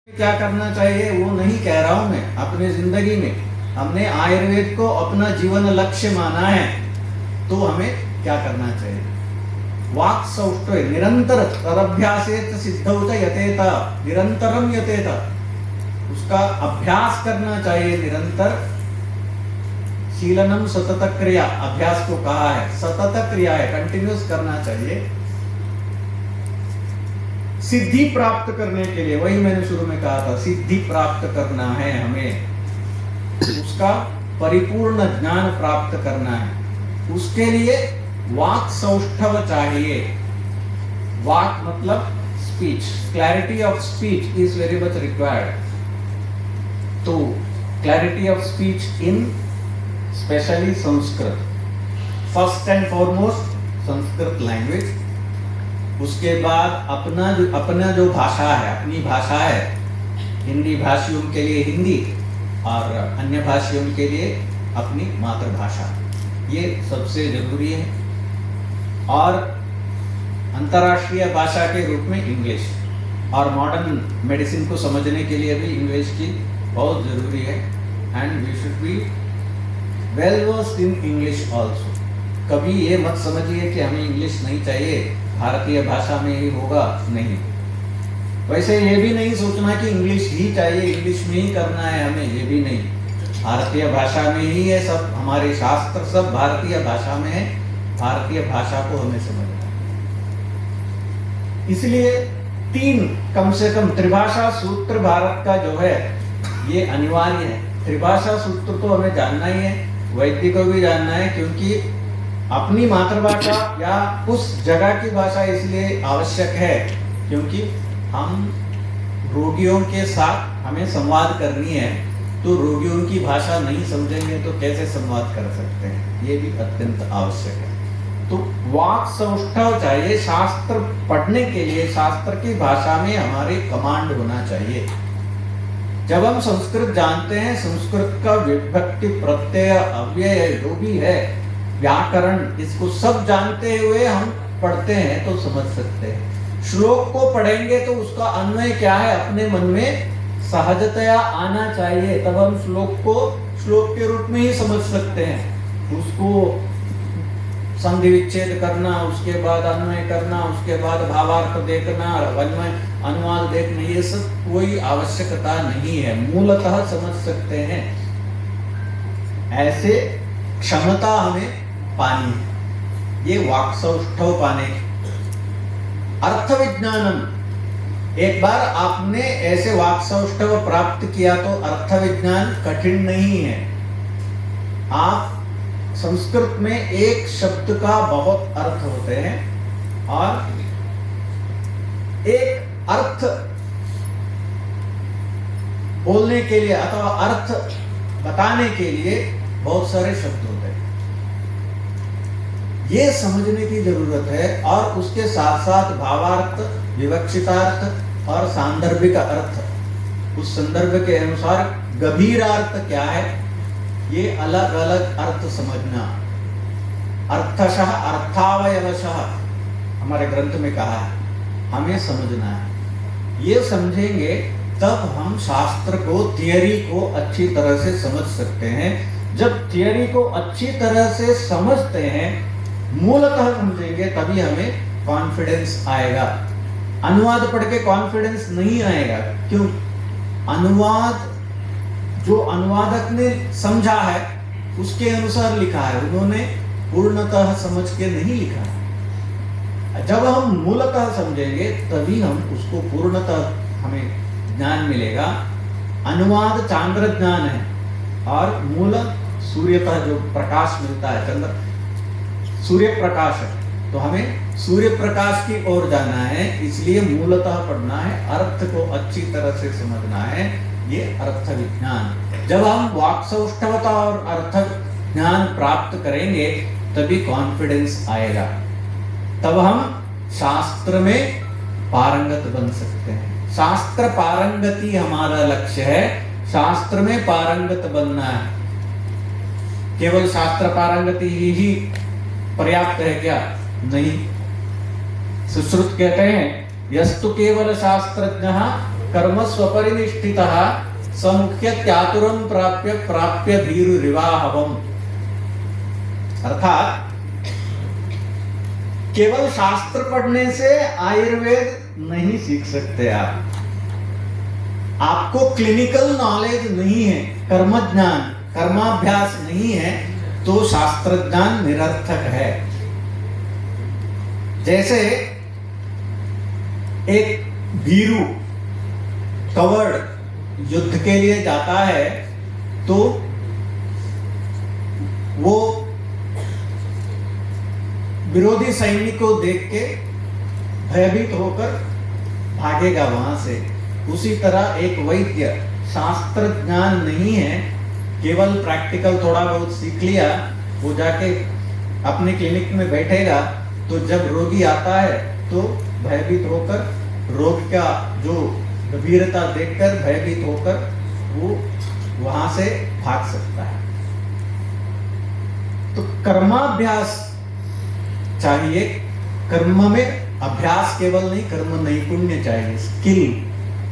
क्या करना चाहिए वो नहीं कह रहा हूं मैं। अपनी जिंदगी में हमने आयुर्वेद को अपना जीवन लक्ष्य माना है, तो हमें क्या करना चाहिए? वाक् सौष्ठव निरंतर तदभ्यासेत सिद्धौत यतेत, निरंतरम यतेत, उसका अभ्यास करना चाहिए निरंतर। शीलनम सतत क्रिया, अभ्यास को कहा है, सतत क्रिया है, कंटिन्यूस करना चाहिए। सिद्धि प्राप्त करने के लिए, वही मैंने शुरू में कहा था, सिद्धि प्राप्त करना है हमें, उसका परिपूर्ण ज्ञान प्राप्त करना है, उसके लिए वाक् सौष्ठव चाहिए। वाक् मतलब speech, clarity of speech is very much required. तो clarity of speech in specially Sanskrit, first and foremost Sanskrit language. उसके बाद अपना जो भाषा है, अपनी भाषा है, हिंदी भाषियों के लिए हिंदी और अन्य भाषियों के लिए अपनी मातृभाषा, ये सबसे जरूरी है। और अंतर्राष्ट्रीय भाषा के रूप में इंग्लिश, और मॉडर्न मेडिसिन को समझने के लिए भी इंग्लिश की बहुत जरूरी है। And we should be well versed in English also. कभी ये मत समझिए कि हमें इंग्लिश नहीं चाहिए, भारतीय भाषा में ही होगा, नहीं। वैसे ये भी नहीं सोचना कि इंग्लिश ही चाहिए, इंग्लिश में ही करना है हमें, ये भी नहीं। भारतीय भाषा में ही है सब, हमारे शास्त्र सब भारतीय भाषा में है, भारतीय भाषा को हमें समझना है। इसलिए तीन, कम से कम त्रिभाषा सूत्र भारत का जो है ये अनिवार्य है। त्रिभाषा सूत्र तो हमें जानना ही है, वैद्य को भी जानना है, क्योंकि अपनी मातृभाषा या उस जगह की भाषा इसलिए आवश्यक है क्योंकि हम रोगियों के साथ हमें संवाद करनी है, तो रोगियों की भाषा नहीं समझेंगे तो कैसे संवाद कर सकते हैं, ये भी अत्यंत आवश्यक है। तो वाक् सौष्ठव चाहिए। शास्त्र पढ़ने के लिए शास्त्र की भाषा में हमारे कमांड होना चाहिए। जब हम संस्कृत जानते हैं, संस्कृत का विभक्ति प्रत्यय अव्यय जो भी है, व्याकरण, इसको सब जानते हुए हम पढ़ते हैं तो समझ सकते हैं। श्लोक को पढ़ेंगे तो उसका अन्वय क्या है अपने मन में सहजतया आना चाहिए, तब हम श्लोक को श्लोक के रूप में ही समझ सकते हैं। उसको संधि विच्छेद करना, उसके बाद अन्वय करना, उसके बाद भावार्थ देखना, अन्वय अनुवाद देखना, ये सब कोई आवश्यकता नहीं है, मूलतः समझ सकते हैं। ऐसे क्षमता हमें पानी है, ये वाक् सौष्ठव पाने। अर्थ विज्ञानम, एक बार आपने ऐसे वाक् सौष्ठव प्राप्त किया तो अर्थ विज्ञान कठिन नहीं है। आप संस्कृत में एक शब्द का बहुत अर्थ होते हैं और एक अर्थ बोलने के लिए अथवा अर्थ बताने के लिए बहुत सारे शब्द होते हैं। ये समझने की जरूरत है, और उसके साथ साथ भावार्थ, विवक्षितार्थ और सांदर्भिक अर्थ, उस संदर्भ के अनुसार गंभीर अर्थ क्या है, ये अलग अलग अर्थ समझना। अर्थशः अर्थावयवशः हमारे ग्रंथ में कहा है, हमें समझना है। ये समझेंगे तब हम शास्त्र को, थियरी को अच्छी तरह से समझ सकते हैं। जब थियरी को अच्छी तरह से समझते हैं, मूलतः समझेंगे, तभी हमें कॉन्फिडेंस आएगा। अनुवाद पढ़ के कॉन्फिडेंस नहीं आएगा। क्यों? अनुवाद जो अनुवादक ने समझा है उसके अनुसार लिखा है, उन्होंने पूर्णतः समझ के नहीं लिखा है। जब हम मूलतः समझेंगे तभी हम उसको पूर्णतः हमें ज्ञान मिलेगा। अनुवाद चांद्र ज्ञान है और मूल सूर्यतः जो प्रकाश मिलता है, चंद्र सूर्य प्रकाश है, तो हमें सूर्य प्रकाश की ओर जाना है। इसलिए मूलतः पढ़ना है, अर्थ को अच्छी तरह से समझना है, ये अर्थ विज्ञान। जब हम वाक् सौष्ठवता और अर्थ ज्ञान प्राप्त करेंगे तभी कॉन्फिडेंस आएगा, तब हम शास्त्र में पारंगत बन सकते हैं। शास्त्र पारंगति हमारा लक्ष्य है, शास्त्र में पारंगत बनना है। केवल शास्त्र पारंगति ही पर्याप्त है क्या? नहीं। सुश्रुत कहते हैं, यस्तु केवल शास्त्रज्ञः कर्म स्वपरिनिष्ठितः समुख्य त्यातुरम प्राप्य प्राप्य धीरुरिवाहवम्। अर्थात केवल शास्त्र पढ़ने से आयुर्वेद नहीं सीख सकते आप। आपको क्लिनिकल नॉलेज नहीं है, कर्म ज्ञान, कर्माभ्यास नहीं है, तो शास्त्र ज्ञान निरर्थक है। जैसे एक भीरू कवड़ युद्ध के लिए जाता है तो वो विरोधी सैनिक को देख के भयभीत होकर भागेगा वहां से। उसी तरह एक वैद्य शास्त्र ज्ञान नहीं है, केवल प्रैक्टिकल थोड़ा बहुत सीख लिया, वो जाके अपने क्लिनिक में बैठेगा तो जब रोगी आता है तो भयभीत होकर, रोग का जो गंभीरता देखकर भयभीत होकर वो वहां से भाग सकता है। तो कर्माभ्यास चाहिए, कर्म में अभ्यास केवल नहीं, कर्म नैपुण्य चाहिए,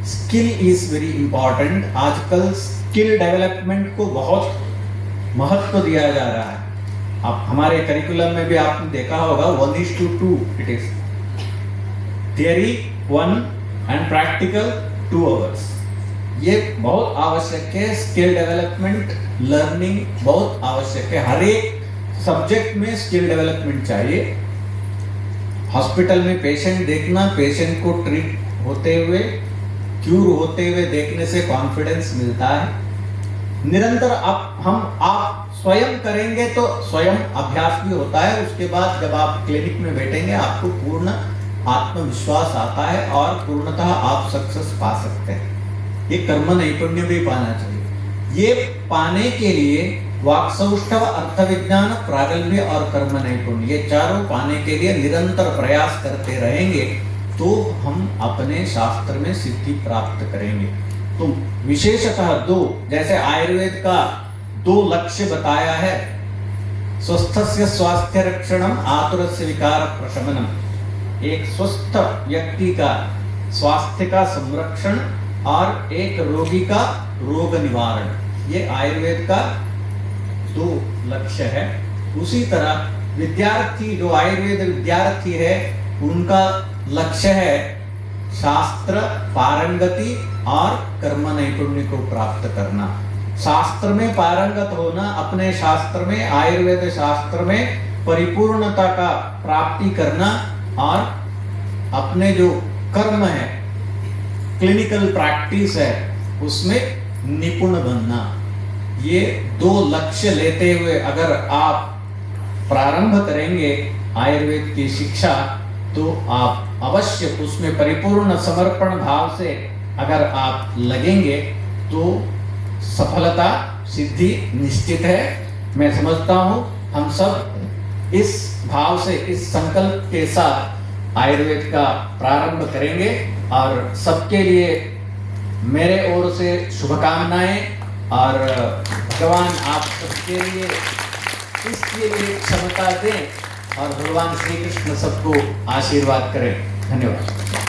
स्किल इज वेरी इंपॉर्टेंट। आजकल स्किल डेवलपमेंट को बहुत महत्व दिया जा रहा है। आप हमारे करिकुलम में भी आपने देखा होगा 1:2 it is, theory 1 and practical 2 hours. ये बहुत आवश्यक है, स्किल डेवलपमेंट लर्निंग बहुत आवश्यक है। हर एक सब्जेक्ट में स्किल डेवलपमेंट चाहिए। हॉस्पिटल में पेशेंट देखना, पेशेंट को ट्रीट होते हुए, क्यूर होते हुए देखने से कॉन्फिडेंस मिलता है। निरंतर आप स्वयं करेंगे तो स्वयं अभ्यास भी होता है। उसके बाद जब आप क्लिनिक में बैठेंगे आपको पूर्ण आत्मविश्वास आता है और पूर्णतः आप सक्सेस पा सकते हैं। ये कर्म नैपुण्य भी पाना चाहिए। ये पाने के लिए वाक्सौष्ठव, अर्थ विज्ञान, प्रागल्भ्य और कर्म नैपुण्य, ये चारों पाने के लिए निरंतर प्रयास करते रहेंगे तो हम अपने शास्त्र में सिद्धि प्राप्त करेंगे। तो विशेषतः 2, जैसे आयुर्वेद का 2 लक्ष्य बताया है, स्वस्थस्य स्वास्थ्य रक्षणम, आतुरस्य विकार प्रशमनम। एक स्वस्थ व्यक्ति का स्वास्थ्य का संरक्षण और एक रोगी का रोग निवारण, ये आयुर्वेद का 2 लक्ष्य है। उसी तरह विद्यार्थी, जो आयुर्वेद विद्यार्थी है, उनका लक्ष्य है शास्त्र पारंगति और कर्म नैपुण्य को प्राप्त करना। शास्त्र में पारंगत होना, अपने शास्त्र में, आयुर्वेद शास्त्र में परिपूर्णता का प्राप्ति करना और अपने जो कर्म है, क्लिनिकल प्रैक्टिस है, उसमें निपुण बनना। ये 2 लक्ष्य लेते हुए अगर आप प्रारंभ करेंगे आयुर्वेद की शिक्षा तो आप अवश्य उसमें परिपूर्ण समर्पण भाव से अगर आप लगेंगे तो सफलता सिद्धि निश्चित है। मैं समझता हूँ हम सब इस भाव से, इस संकल्प के साथ आयुर्वेद का प्रारंभ करेंगे और सबके लिए मेरे ओर से शुभकामनाएं और भगवान आप सबके लिए इसके लिए क्षमता दें और भगवान श्री कृष्ण सबको आशीर्वाद करें। धन्यवाद।